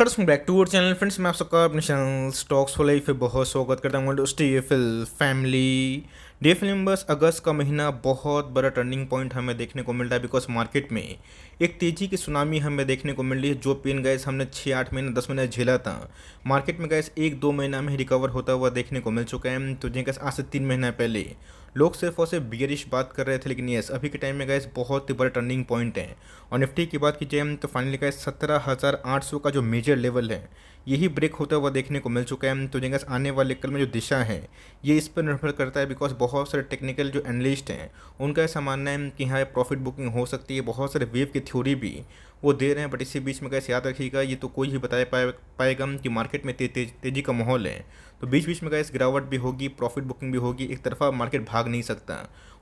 Welcome back to our channel friends. मैं आप सबका अपने चैनल स्टॉक्स फॉर लाइफ पे बहुत स्वागत करता हूँ। दोस्तों डीएफएल फैमिली डीएफएल मेंबर्स, अगस्त का महीना बहुत बड़ा टर्निंग पॉइंट हमें देखने को मिल रहा है बिकॉज मार्केट में एक तेजी की सुनामी हमें देखने को मिल रही है। जो पेन गैस हमने 6-8 महीने 10 महीने झेला था, मार्केट में गैस 1-2 महीना में ही रिकवर होता हुआ देखने को मिल चुका है। तो जी गैस आज से 3 महीना पहले लोग सिर्फ और सिर्फ बियरिश बात कर रहे थे, लेकिन यस अभी के टाइम में गैस बहुत ही बड़ा टर्निंग पॉइंट है। और निफ्टी की बात कीजिए तो फाइनली गैस 17,800 का जो मेजर लेवल है यही ब्रेक होता हुआ देखने को मिल चुका है। तो जगह आने वाले कल में जो दिशा है ये इस पर निर्भर करता है बिकॉज बहुत सारे टेक्निकल जो एनालिस्ट हैं उनका ऐसा मानना है कि यहाँ प्रॉफिट बुकिंग हो सकती है। बहुत सारे वेव की थ्योरी भी वो दे रहे हैं, बट इसी बीच में कैसे याद रखिएगा ये तो कोई ही बता पाएगा कि मार्केट में तेज़ी का माहौल है। तो बीच बीच में गैस गिरावट भी होगी, प्रॉफिट बुकिंग भी होगी। एक तरफा मार्केट भाग नहीं सकता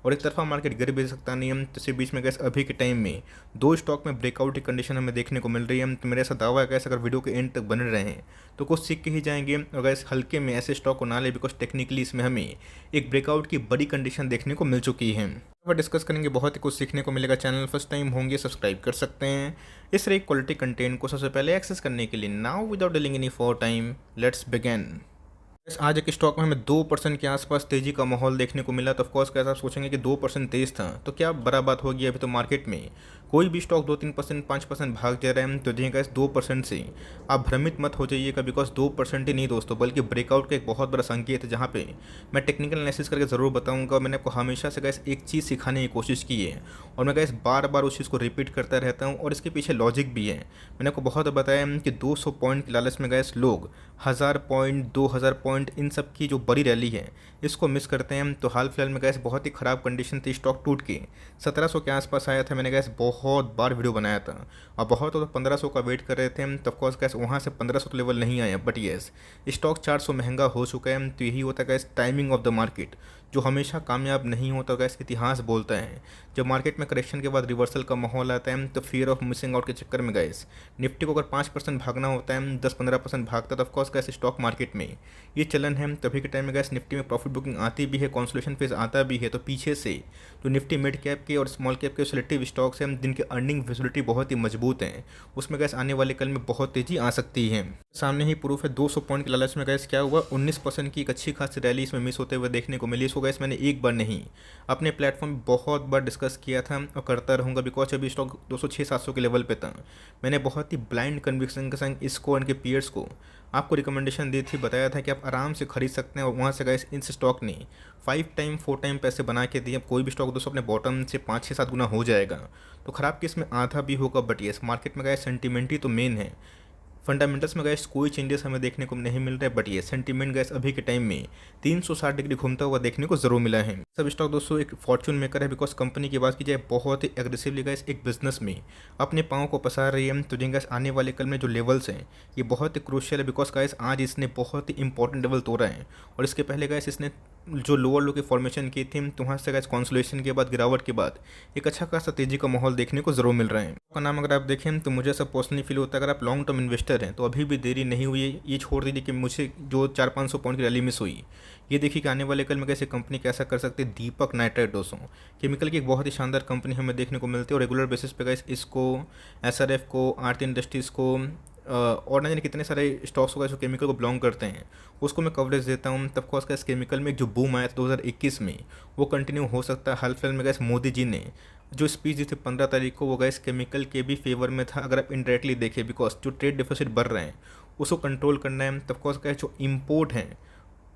और एक तरफा मार्केट गिर भी सकता नहीं है। तो इसी बीच में गैस अभी के टाइम में दो स्टॉक में ब्रेकआउट की कंडीशन हमें देखने को मिल रही है। तो मेरा ऐसा दावा है गैस अगर वीडियो के एंड तक बने रहे हैं तो कुछ सीख के ही जाएंगे। और गैस हल्के में ऐसे स्टॉक को ना ले बिकॉज टेक्निकली इसमें हमें एक ब्रेकआउट की बड़ी कंडीशन देखने को मिल चुकी है। वह डिस्कस करेंगे, बहुत ही कुछ सीखने को मिलेगा। चैनल फर्स्ट टाइम होंगे सब्सक्राइब कर सकते हैं इस तरह क्वालिटी कंटेंट को सबसे पहले एक्सेस करने के लिए। Now without dealing any for time let's begin. आज एक स्टॉक में हमें 2% के आसपास तेजी का माहौल देखने को मिला। तो ऑफकोर्स कैसा आप सोचेंगे कि 2% तेज था तो क्या बड़ा बात होगी। अभी तो मार्केट में कोई भी स्टॉक 2-3% 5% भाग जा रहे हैं। तो जी गैस 2% से आप भ्रमित मत हो जाइएगा बिकॉज 2% ही नहीं दोस्तों बल्कि ब्रेकआउट का एक बहुत बड़ा संकेत है, जहाँ पे मैं टेक्निकल एनालिसिस करके ज़रूर बताऊंगा। मैंने आपको हमेशा से गैस एक चीज़ सिखाने की कोशिश की है और मैं गैस बार बार उस चीज़ को रिपीट करता रहता हूँ और इसके पीछे लॉजिक भी है। मैंने आपको बहुत बताया कि 200 पॉइंट के लालच में गैस लोग 1000 पॉइंट 2000 पॉइंट इन सब की जो बड़ी रैली है इसको मिस करते हैं। तो हाल फिलहाल में गैस बहुत ही ख़राब कंडीशन थी, स्टॉक टूट के 1700 के आसपास आया था। मैंने गैस बहुत बार वीडियो बनाया था और बहुत तो 1500 का वेट कर रहे थे। तो ऑफकोर्स गैस वहाँ से 1500 लेवल नहीं आया, बट येस स्टॉक 400 महंगा हो चुका है। तो यही होता है gas timing of the market, जो हमेशा कामयाब नहीं होता गैस इतिहास बोलता है। जब मार्केट में करेक्शन के बाद रिवर्सल का माहौल आता है तो फियर ऑफ मिसिंग आउट के चक्कर में गैस निफ्टी को अगर 5% भागना होता है 10-15% भागता तो ऑफकोर्स गैस स्टॉक मार्केट में ये चलन है। तभी के टाइम में गैस निफ्टी में प्रॉफिट बुकिंग आती भी है, कॉन्सोलेशन फेज आता भी है। तो पीछे से जो निफ्टी मिड कैप के और स्मॉल कैप के सिलेक्टिव स्टॉक्स हैं जिनके अर्निंग विजिबिलिटी बहुत ही मजबूत हैं, उसमें गैस आने वाले कल में बहुत तेजी आ सकती है। सामने ही प्रूफ है 200 पॉइंट के लालच में गैस क्या हुआ, 19% की एक अच्छी खासी रैली इसमें मिस होते हुए देखने को मिली। इसको गैस मैंने एक बार नहीं अपने प्लेटफॉर्म बहुत बार डिस्कस किया था और करता रहूँगा बिकॉज अभी स्टॉक 206-700 के लेवल पे था। मैंने बहुत ही ब्लाइंड कन्विक्शन के संग इसको उनके पीयर्स को आपको रिकमेंडेशन दी थी, बताया था कि आप आराम से खरीद सकते हैं। और वहाँ से गए इस स्टॉक ने 5 टाइम 4 टाइम पैसे बना के दिए। अब कोई भी स्टॉक दोस्तों अपने बॉटम से 5-6-7 गुना हो जाएगा तो ख़राब केस में आधा भी होगा। बट येस मार्केट में गए सेंटिमेंट ही तो मेन है, फंडामेंटल्स में गैस कोई चेंजेस हमें देखने को नहीं मिल रहा है। बट ये सेंटीमेंट गैस अभी के टाइम में 360 डिग्री घूमता हुआ देखने को जरूर मिला है। सब स्टॉक दोस्तों एक फॉर्चून मेकर है बिकॉज कंपनी की बात की जाए बहुत ही एग्रेसिवली गैस एक बिजनेस में अपने पाँव को पसार रही है। तो जिन गैस आने वाले कल में जो लेवल्स हैं ये बहुत ही क्रूशियल है बिकॉज गैस आज इसने बहुत ही इंपॉर्टेंट लेवल तोड़ा है और इसके पहले गैस इसने जो लोअर लो की फॉर्मेशन की थी तो वहाँ से गैस कॉन्सोलेशन के बाद गिरावट के बाद एक अच्छा खासा तेजी का माहौल देखने को जरूर मिल रहा है। का नाम अगर आप देखें तो मुझे ऐसा पर्सनली फील होता है अगर आप लॉन्ग टर्म इन्वेस्टर हैं तो अभी भी देरी नहीं हुई है। ये छोड़ दीजिए कि मुझे जो 400-500 पॉइंट की रैली मिस हुई, ये देखिए कि आने वाले कल में कैसे कंपनी कैसा कर सकते हैं। दीपक नाइट्राइट दोस्तों केमिकल की एक बहुत ही शानदार कंपनी हमें देखने को मिलती है और रेगुलर बेसिस पे गैस इसको SRF को आरती इंडस्ट्रीज़ को और ना जाने कितने सारे स्टॉक्स होगा जो केमिकल को बिलोंग करते हैं उसको मैं कवरेज देता हूँ। तब कोर्स का इस केमिकल में एक जो बूम आया था 2021 में वो कंटिन्यू हो सकता है। हाल फिलहाल में गैस मोदी जी ने जो स्पीच दी थी 15 तारीख को वो गैस केमिकल के भी फेवर में था अगर आप इनडायरेक्टली देखें बिकॉज जो ट्रेड डिफिसिट बढ़ रहे हैं उसको कंट्रोल करना है। तब कोर्स का जो इम्पोर्ट है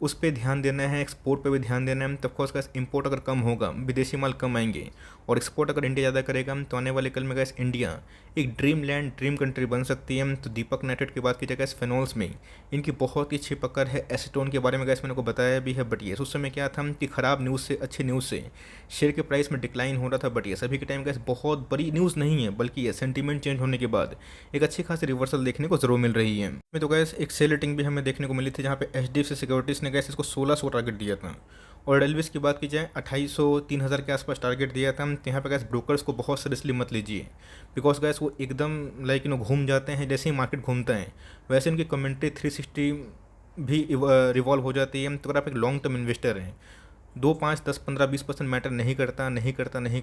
उस पर ध्यान देना है, एक्सपोर्ट पे भी ध्यान देना है। तब कोर्स गैस इंपोर्ट अगर कम होगा विदेशी माल कम आएंगे और एक्सपोर्ट अगर इंडिया ज़्यादा करेगा तो आने वाले कल में गैस इंडिया एक ड्रीम लैंड ड्रीम कंट्री बन सकती है। तो दीपक नाइट्राइट की बात की जाए गैस फिनॉल्स में इनकी बहुत ही अच्छी पकड़ है। एसीटोन के बारे में गैस मैंने को बताया भी है। बट ये उस समय क्या था कि ख़राब न्यूज़ से अच्छी न्यूज़ से शेयर के प्राइस में डिक्लाइन हो रहा था। बट ये सभी के टाइम गैस बहुत बड़ी न्यूज़ नहीं है बल्कि ये सेंटीमेंट चेंज होने के बाद एक अच्छी खासी रिवर्सल देखने को जरूर मिल रही है। तो गैस एक सेल रेटिंग भी हमें देखने को मिली थी जहाँ पे HDFC सिक्योरिटीज़ ने गैस इसको 1600 टारगेट दिया था और एडल्विस की बात की जाए 2800-3000 के आसपास टारगेट दिया था। तो यहाँ पे गैस ब्रोकर्स को बहुत सीरियसली मत लीजिए बिकॉज गैस वो एकदम लाइक घूम जाते हैं जैसे ही मार्केट घूमता है वैसे उनकी कमेंट्री 360 भी रिवॉल्व हो जाती है। तो अगर आप एक लॉन्ग टर्म इन्वेस्टर हैं दो पाँच 10 15 20% मैटर नहीं करता।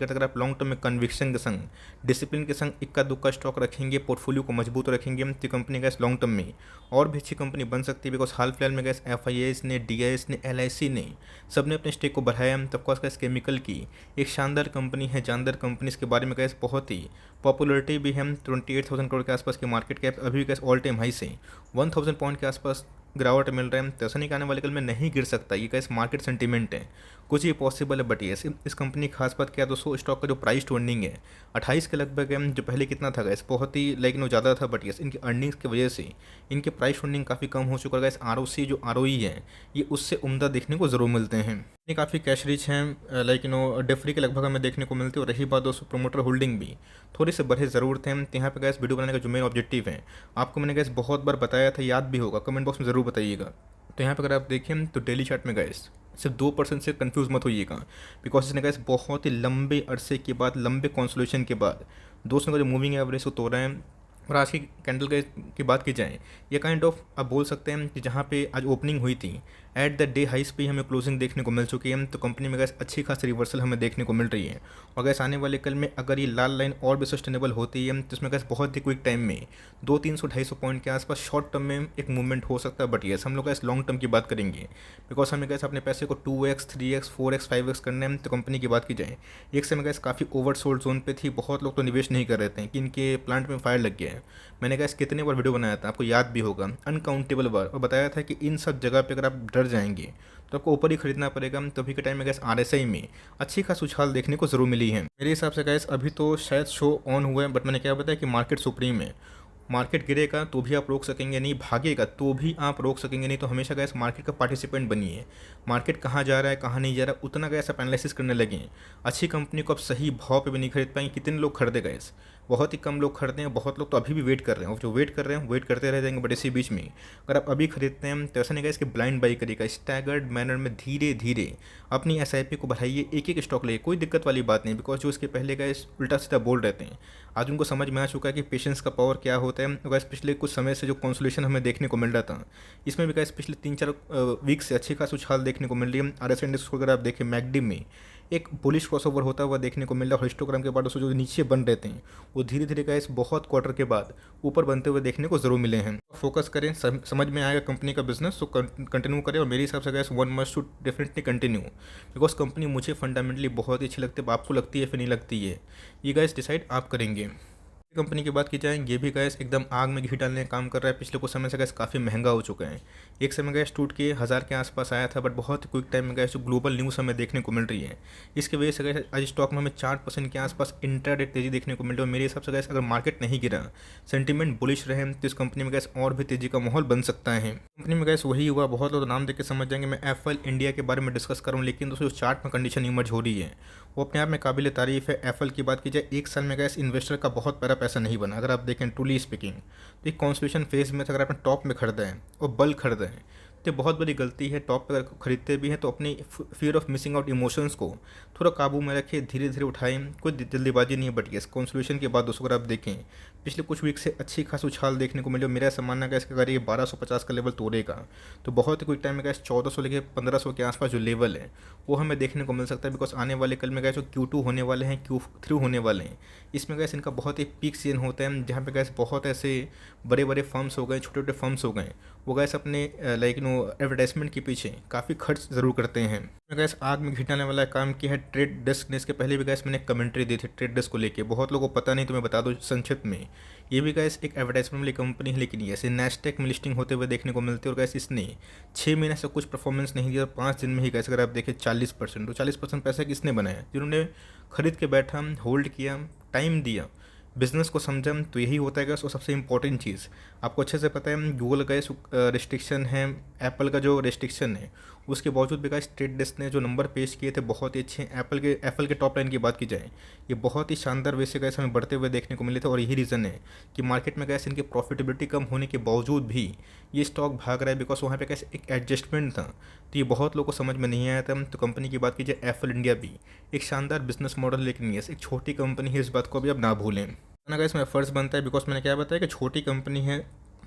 अगर आप लॉन्ग टर्म में कन्विक्शन के संग, डिसिप्लिन के संग इक्का दुक्का स्टॉक रखेंगे, पोर्टफोलियो को मजबूत रखेंगे, तो कंपनी गैस लॉन्ग टर्म में और भी अच्छी कंपनी बन सकती है। बिकॉज हाल फिलहाल में गैस FIS ने, DIS ने, LIC ने सबने अपने स्टेक को बढ़ाया। तब कोर्स गैस केमिकल की एक शानदार कंपनी है, जानदार कंपनी, इसके बारे में गैस बहुत ही पॉपुलरिटी भी है। 28,000 करोड़ के आसपास की मार्केट कैप, अभी गैस ऑल टाइम हाई से 1,000 पॉइंट के आसपास गिरावट मिल रहा है। तो ऐसा नहीं कि आने वाले कल में नहीं गिर सकता, ये कैसे मार्केट सेंटीमेंट है, कुछ ही पॉसिबल है। बट ये इस कंपनी की खास बात क्या है दोस्तों, स्टॉक का जो प्राइस टू अर्निंग है 28 के लगभग है, जो पहले कितना था गैस, बहुत ही नो ज़्यादा था। बट इनकी अर्निंग्स की वजह से इनके प्राइस टू अर्निंग काफ़ी कम हो चुका है गैस। ROC जो ROE है ये उससे उम्दा देखने को ज़रूर मिलते हैं। ये काफ़ी कैश रिच हैं, डेफरी के लगभग हमें देखने को मिलती है। और रही बात दोस्तों प्रोमोटर होल्डिंग भी थोड़ी से बढ़े ज़रूर थे। तो यहाँ पे गैस वीडियो बनाने का जो मेन ऑब्जेक्टिव है, आपको मैंने गैस बहुत बार बताया था, याद भी होगा, कमेंट बॉक्स में ज़रूर बताइएगा। तो यहाँ पे अगर आप देखें तो डेली चार्ट में गैस सिर्फ 2% से कंफ्यूज मत होइएगा। बिकॉज इसने गैस बहुत ही लंबे अरसे के बाद, लंबे कॉन्सोलेशन के बाद 200 का जो मूविंग एवरेज को तोड़ा है। और आज की कैंडल की बात की जाए, ये काइंड ऑफ आप बोल सकते हैं कि जहाँ पे आज ओपनिंग हुई थी एट द डे हाइस पे हमें क्लोजिंग देखने को मिल चुकी है। तो कंपनी में गैस अच्छी खासी रिवर्सल हमें देखने को मिल रही है। और गैस आने वाले कल में अगर ये लाल लाइन और भी सस्टेनेबल होती है तो इसमें गैस बहुत ही क्विक टाइम में 200-300-250 पॉइंट के आसपास शॉर्ट टर्म में एक मूवमेंट हो सकता है। बट यस हम लोग गैस लॉन्ग टर्म की बात करेंगे। बिकॉज हमें गैस अपने पैसे को 2x 3x 4x 5x करने में, तो कंपनी की बात की जाए एक समय गैस काफ़ी ओवर सोल्ड जोन पे थी, बहुत लोग तो निवेश नहीं कर रहे थे कि इनके प्लांट में फायर लग गया है। मैंने गैस कितने बार वीडियो बनाया था, आपको याद भी होगा, अनकाउंटेबल बार, और बताया था कि इन सब जगह पे अगर आप डर जाएंगे तो आपको ऊपर ही खरीदना पड़ेगा। तो अभी के टाइम में गैस RSI में अच्छी खास उछाल देखने को ज़रूर मिली है। मेरे हिसाब से गैस अभी तो शायद शो ऑन हुआ है, बट मैंने क्या बताया कि मार्केट सुप्रीम है। मार्केट गिरेगा तो भी आप रोक सकेंगे नहीं, भागेगा तो भी आप रोक सकेंगे नहीं। तो हमेशा गैस मार्केट का पार्टिसिपेंट बनिए। मार्केट कहाँ जा रहा है, कहाँ नहीं जा रहा, उतना गैस आप एनालिसिस करने लगें। अच्छी कंपनी को आप सही भाव पे भी नहीं खरीद पाएंगे। कितने लोग खरीदे गैस, बहुत ही कम लोग खरीदते हैं, बहुत लोग तो अभी भी वेट कर रहे हैं। और जो वेट कर रहे हैं वेट करते रह जाएंगे। बट इसी बीच में अगर आप अभी खरीदते हैं तो ऐसा नहीं गैस कि ब्लाइंड बाई करिएगा, स्टैगर्ड मैनर में धीरे धीरे अपनी SIP को बढ़ाइए, एक एक स्टॉक ले, कोई दिक्कत वाली बात नहीं। बिकॉज जो इसके पहले गैस उल्टा सीधा बोल रहते हैं, आज उनको समझ में आ चुका है कि पेशेंस का पावर क्या होता है। गैस पिछले कुछ समय से जो कंसोलिडेशन हमें देखने को मिल रहा था, इसमें भी गैस पिछले 3-4 वीक से अच्छी खास उछाल देखने को मिल रही है। RSI इंडेक्स को अगर आप देखें, मैकडी में एक बुलिश क्रॉसओवर होता हुआ देखने को मिल रहा है। और हिस्टोग्राम के बाद उसको जो नीचे बन रहे थे वो धीरे धीरे गैस बहुत क्वार्टर के बाद ऊपर बनते हुए देखने को ज़रूर मिले हैं। फोकस करें, समझ में आएगा कंपनी का बिजनेस तो कंटिन्यू करें। और मेरे हिसाब से gas one must to definitely continue. Because company मुझे फंडामेंटली बहुत ही अच्छी लगती है। आपको लगती है फिर नहीं लगती है, ये गैस डिसाइड आप करेंगे। कंपनी की बात की जाए, ये भी गैस एकदम आग में घी डालने का काम कर रहा है। पिछले कुछ समय से गैस काफ़ी महंगा हो चुका है। एक समय गैस टूट के 1000 के आसपास आया था, बट बहुत क्विक टाइम में गैस जो ग्लोबल न्यूज़ हमें देखने को मिल रही है, इसकी वजह से गैस आज स्टॉक में हमें 4% के आसपास इंट्राडे तेजी देखने को मिल रही है। और मेरे हिसाब से गैस अगर मार्केट नहीं गिरा, सेंटीमेंट बुलिश रहे, तो इस कंपनी में गैस और भी तेजी का माहौल बन सकता है। कंपनी में गैस वही हुआ, बहुत लोग नाम देख के समझ जाएंगे मैं एफएल इंडिया के बारे में डिस्कस करूँ। लेकिन दोस्तों जो चार्ट में कंडीशन इमर्ज हो रही है वो अपने आप में काबिल तारीफ़ है। एफएल की बात की जाए, एक साल में गैस इन्वेस्टर का बहुत बड़ा पैसा नहीं बना। अगर आप देखें ट्रूली स्पीकिंग, तो एक कॉन्सोलिडेशन फेज में अगर आपने टॉप में खरीदा है और बल्क खरीदा है तो बहुत बड़ी गलती है। टॉप पर अगर खरीदते भी हैं तो अपनी fear of missing out emotions को थोड़ा काबू में रखें, धीरे धीरे उठाएं, कोई जल्दीबाजी नहीं है। बट यस कॉन्सोलिडेशन के बाद दोस्तों अगर आप देखें पिछले कुछ वीक से अच्छी खास उछाल देखने को मिली। मेरा ऐसा मानना है कि अगर ये 1250 का लेवल तोड़ेगा तो बहुत ही क्विक टाइम में गैस 1400 लेके 1500 के आसपास जो लेवल है वो हमें देखने को मिल सकता है। बिकॉज आने वाले कल में गैस जो Q2 होने वाले हैं, Q3 होने वाले हैं, इसमें गैस इनका बहुत ही पीक सीजन होता है, जहाँ पे गैस बहुत ऐसे बड़े बड़े फर्म्स हो गए, छोटे छोटे फर्म्स हो गए, वो गैस अपने एडवर्टाइजमेंट के पीछे काफ़ी खर्च ज़रूर करते हैं। गैस आग में घी डालने वाला काम किया है ट्रेड डेस्क ने। इसके पहले भी गैस मैंने कमेंट्री दी थी ट्रेड डेस्क को लेके, बहुत लोगों को पता नहीं तो मैं बता दूं संक्षिप्त में। ये भी गैस एक एडवर्टाइजमेंट वाली कंपनी है, लेकिन ये नैस्डैक में लिस्टिंग होते हुए देखने को मिलती है। और गैस इसने 6 महीने से कुछ परफॉर्मेंस नहीं दिया, 5 दिन में ही गैस अगर आप देखें 40%, तो 40% पैसा किसने बनाया? जिन्होंने खरीद के बैठा, होल्ड किया, टाइम दिया, बिजनेस को समझा। तो यही होता है गैस। और सबसे इंपॉर्टेंट चीज़ आपको अच्छे से पता है, गूगल गैस रिस्ट्रिक्शन है, एप्पल का जो रिस्ट्रिक्शन है, उसके बावजूद भी गैस ट्रेड डेस्क ने जो नंबर पेश किए थे बहुत ही अच्छे हैं। एप्पल के टॉप लाइन की बात की जाए, ये बहुत ही शानदार वे से गैस हमें बढ़ते हुए देखने को मिले थे। और यही रीज़न है कि मार्केट में गैस इनकी प्रॉफिटेबिलिटी कम होने के बावजूद भी ये स्टॉक भाग रहा है। बिकॉज वहाँ पे कैसे एक एडजस्टमेंट था, तो ये बहुत लोगों को समझ में नहीं आया था। तो कंपनी की बात की जाए, एप्पल इंडिया भी एक शानदार बिजनेस मॉडल, लेकिन ये एक छोटी कंपनी है, इस बात को भी अब ना भूलें ना गैस। मेरा फ़र्ज़ बनता है, बिकॉज मैंने क्या बताया कि छोटी कंपनी है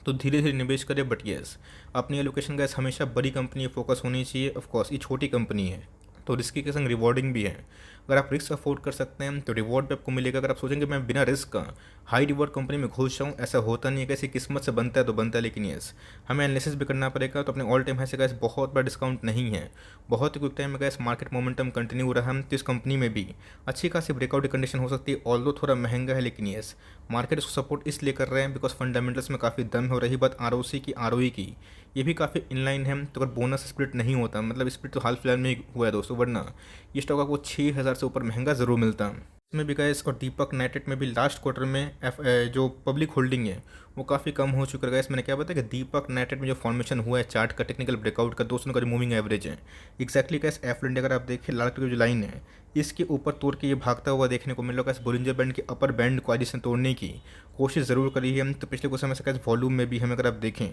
तो धीरे धीरे निवेश करें। बट यस अपनी एलोकेशन गैस हमेशा बड़ी कंपनी फोकस होनी चाहिए। ऑफकोर्स ये छोटी कंपनी है, तो रिस्की के संग रिवॉर्डिंग भी है। अगर आप रिस्क अफोर्ड कर सकते हैं तो रिवॉर्ड भी आपको मिलेगा। अगर आप सोचेंगे मैं बिना रिस्क का हाई रिवॉर्ड कंपनी में घुस जाऊँ, ऐसा होता नहीं है। कैसी किस्मत से बनता है तो बनता है, लेकिन यस हमें एनालिसिस भी करना पड़ेगा। तो अपने ऑल टाइम हाई से गैस बहुत बड़ा डिस्काउंट नहीं है, बहुत ही क्विक टाइम में गैस मार्केट मोमेंटम कंटिन्यू हो रहा है। तो इस कंपनी में भी अच्छी खासी ब्रेकआउट कंडीशन हो सकती है, ऑल्दो थोड़ा महंगा है, लेकिन यस मार्केट इसको सपोर्ट इसलिए कर रहे हैं बिकॉज फंडामेंटल्स में काफ़ी दम हो रही बात आरओसी की, आरओई की, ये भी काफ़ी इनलाइन है। तो अगर बोनस स्प्लिट नहीं होता, मतलब स्प्लिट तो हाल फिलहाल में ही हुआ है दोस्तों, वरना ये स्टॉक आपको 6,000 से ऊपर महंगा ज़रूर मिलता। इसमें भी गैस और दीपक नाइट्रेट में भी लास्ट क्वार्टर में जो पब्लिक होल्डिंग है वो काफ़ी कम हो चुका है गैस। मैंने क्या बताया कि दीपक नाइट्रेट में जो फॉर्मेशन हुआ है चार्ट का टेक्निकल ब्रेकआउट का 200 का जो मूविंग एवरेज है एक्जैक्टली गैस एफ इंडिया अगर आप देखें लाल कलर की जो लाइन है इसके ऊपर तोड़ के ये भागता हुआ देखने को मिल रहा है। गैस बोलिंजर बैंड के अपर बैंड को आज इसने तोड़ने की कोशिश ज़रूर करी है। तो पिछले कुछ समय से गैस वॉल्यूम में भी हमें अगर आप देखें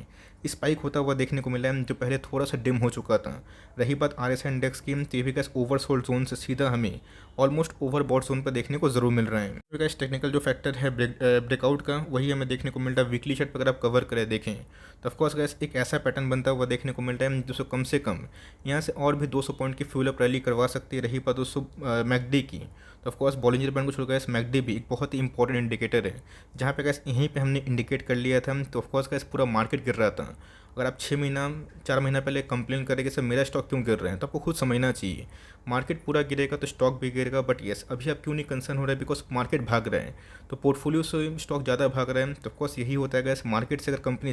स्पाइक होता हुआ देखने को मिला है, जो पहले थोड़ा सा डिम हो चुका था। रही बात आरएसआई इंडेक्स की, तो ये भी गैस ओवरसोल्ड जोन से सीधा हमें ऑलमोस्ट ओवरबॉट जोन पर देखने को ज़रूर मिल रहा है। तो गैस टेक्निकल जो फैक्टर है ब्रेकआउट का वही हमें देखने को मिल रहा है। वीकली चार्ट पर अगर आप कवर करें देखें तो ऑफकोर्स गैस एक ऐसा पैटर्न बनता हुआ देखने को मिल रहा है जो कम से कम यहाँ से और भी 200 पॉइंट की फ्यूल अप रैली करवा सकती है। रही बात दोस्तों मैकडी की, तो ऑफकोर्स बॉलिंजर बैंड को छोड़ गैस मैकडी भी एक बहुत ही इंपॉर्टेंट इंडिकेटर है, जहाँ पे गैस यहीं पे हमने इंडिकेट कर लिया था। तो ऑफकोर्स गैस पूरा मार्केट गिर रहा था। अगर आप 6 महीना 4 महीना पहले कंप्लेन करें कि सर मेरा स्टॉक क्यों गिर रहे हैं, तो आपको खुद समझना चाहिए मार्केट पूरा गिरेगा तो स्टॉक भी गिरेगा। बट यस अभी आप क्यों नहीं कंसर्न हो रहे हैं, बिकॉज मार्केट भाग रहे हैं तो पोर्टफोलियो से स्टॉक ज़्यादा भाग रहे हैं। तो ऑफकोर्स यही होता है गैस, मार्केट से अगर कंपनी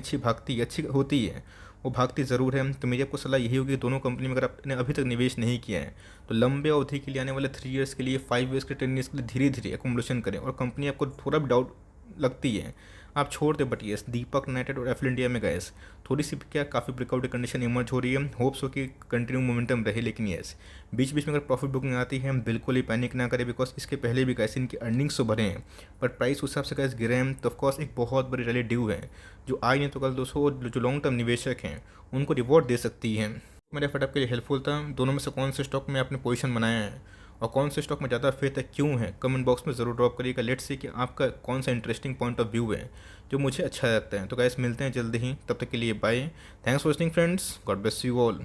अच्छी होती है वो भागती ज़रूर है। तो मेरी आपको सलाह यही होगी कि दोनों कंपनी में अगर आपने अभी तक निवेश नहीं किया है तो लंबे अवधि के लिए आने वाले 3 ईयर्स के लिए 5 ईयर्स के 10 ईयर्स के लिए धीरे धीरे एकोमोडेशन करें। और कंपनी आपको थोड़ा भी डाउट लगती है आप छोड़ दे, बट यस दीपक नाइट्रेट और एफिल इंडिया में गैस थोड़ी सी क्या काफ़ी ब्रेकआउट कंडीशन इमर्ज हो रही है। होप्स हो कि कंटिन्यू मोमेंटम रहे, लेकिन यस बीच बीच में अगर प्रॉफिट बुकिंग आती है हम बिल्कुल ही पैनिक ना करें, बिकॉज इसके पहले भी गैस इनकी अर्निंग्स तो बढ़े हैं बट प्राइस उस हिसाब से गैस गिरे हैं। तो ऑफकोर्स एक बहुत बड़ी रैली ड्यू है जो आज नहीं तो कल दोस्तों जो लॉन्ग टर्म निवेशक हैं उनको रिवॉर्ड दे सकती है। मेरे फटाप के लिए हेल्पफुल था। दोनों में से कौन से स्टॉक में आपने पोजीशन बनाया है और कौन से स्टॉक में ज़्यादा फेथ है, क्यों है, कमेंट बॉक्स में ज़रूर ड्रॉप करिएगा। लेट्स से कि आपका कौन सा इंटरेस्टिंग पॉइंट ऑफ व्यू है जो मुझे अच्छा लगता है। तो गाइस मिलते हैं जल्दी ही, तब तक के लिए bye. Thanks for watching friends, God bless you all.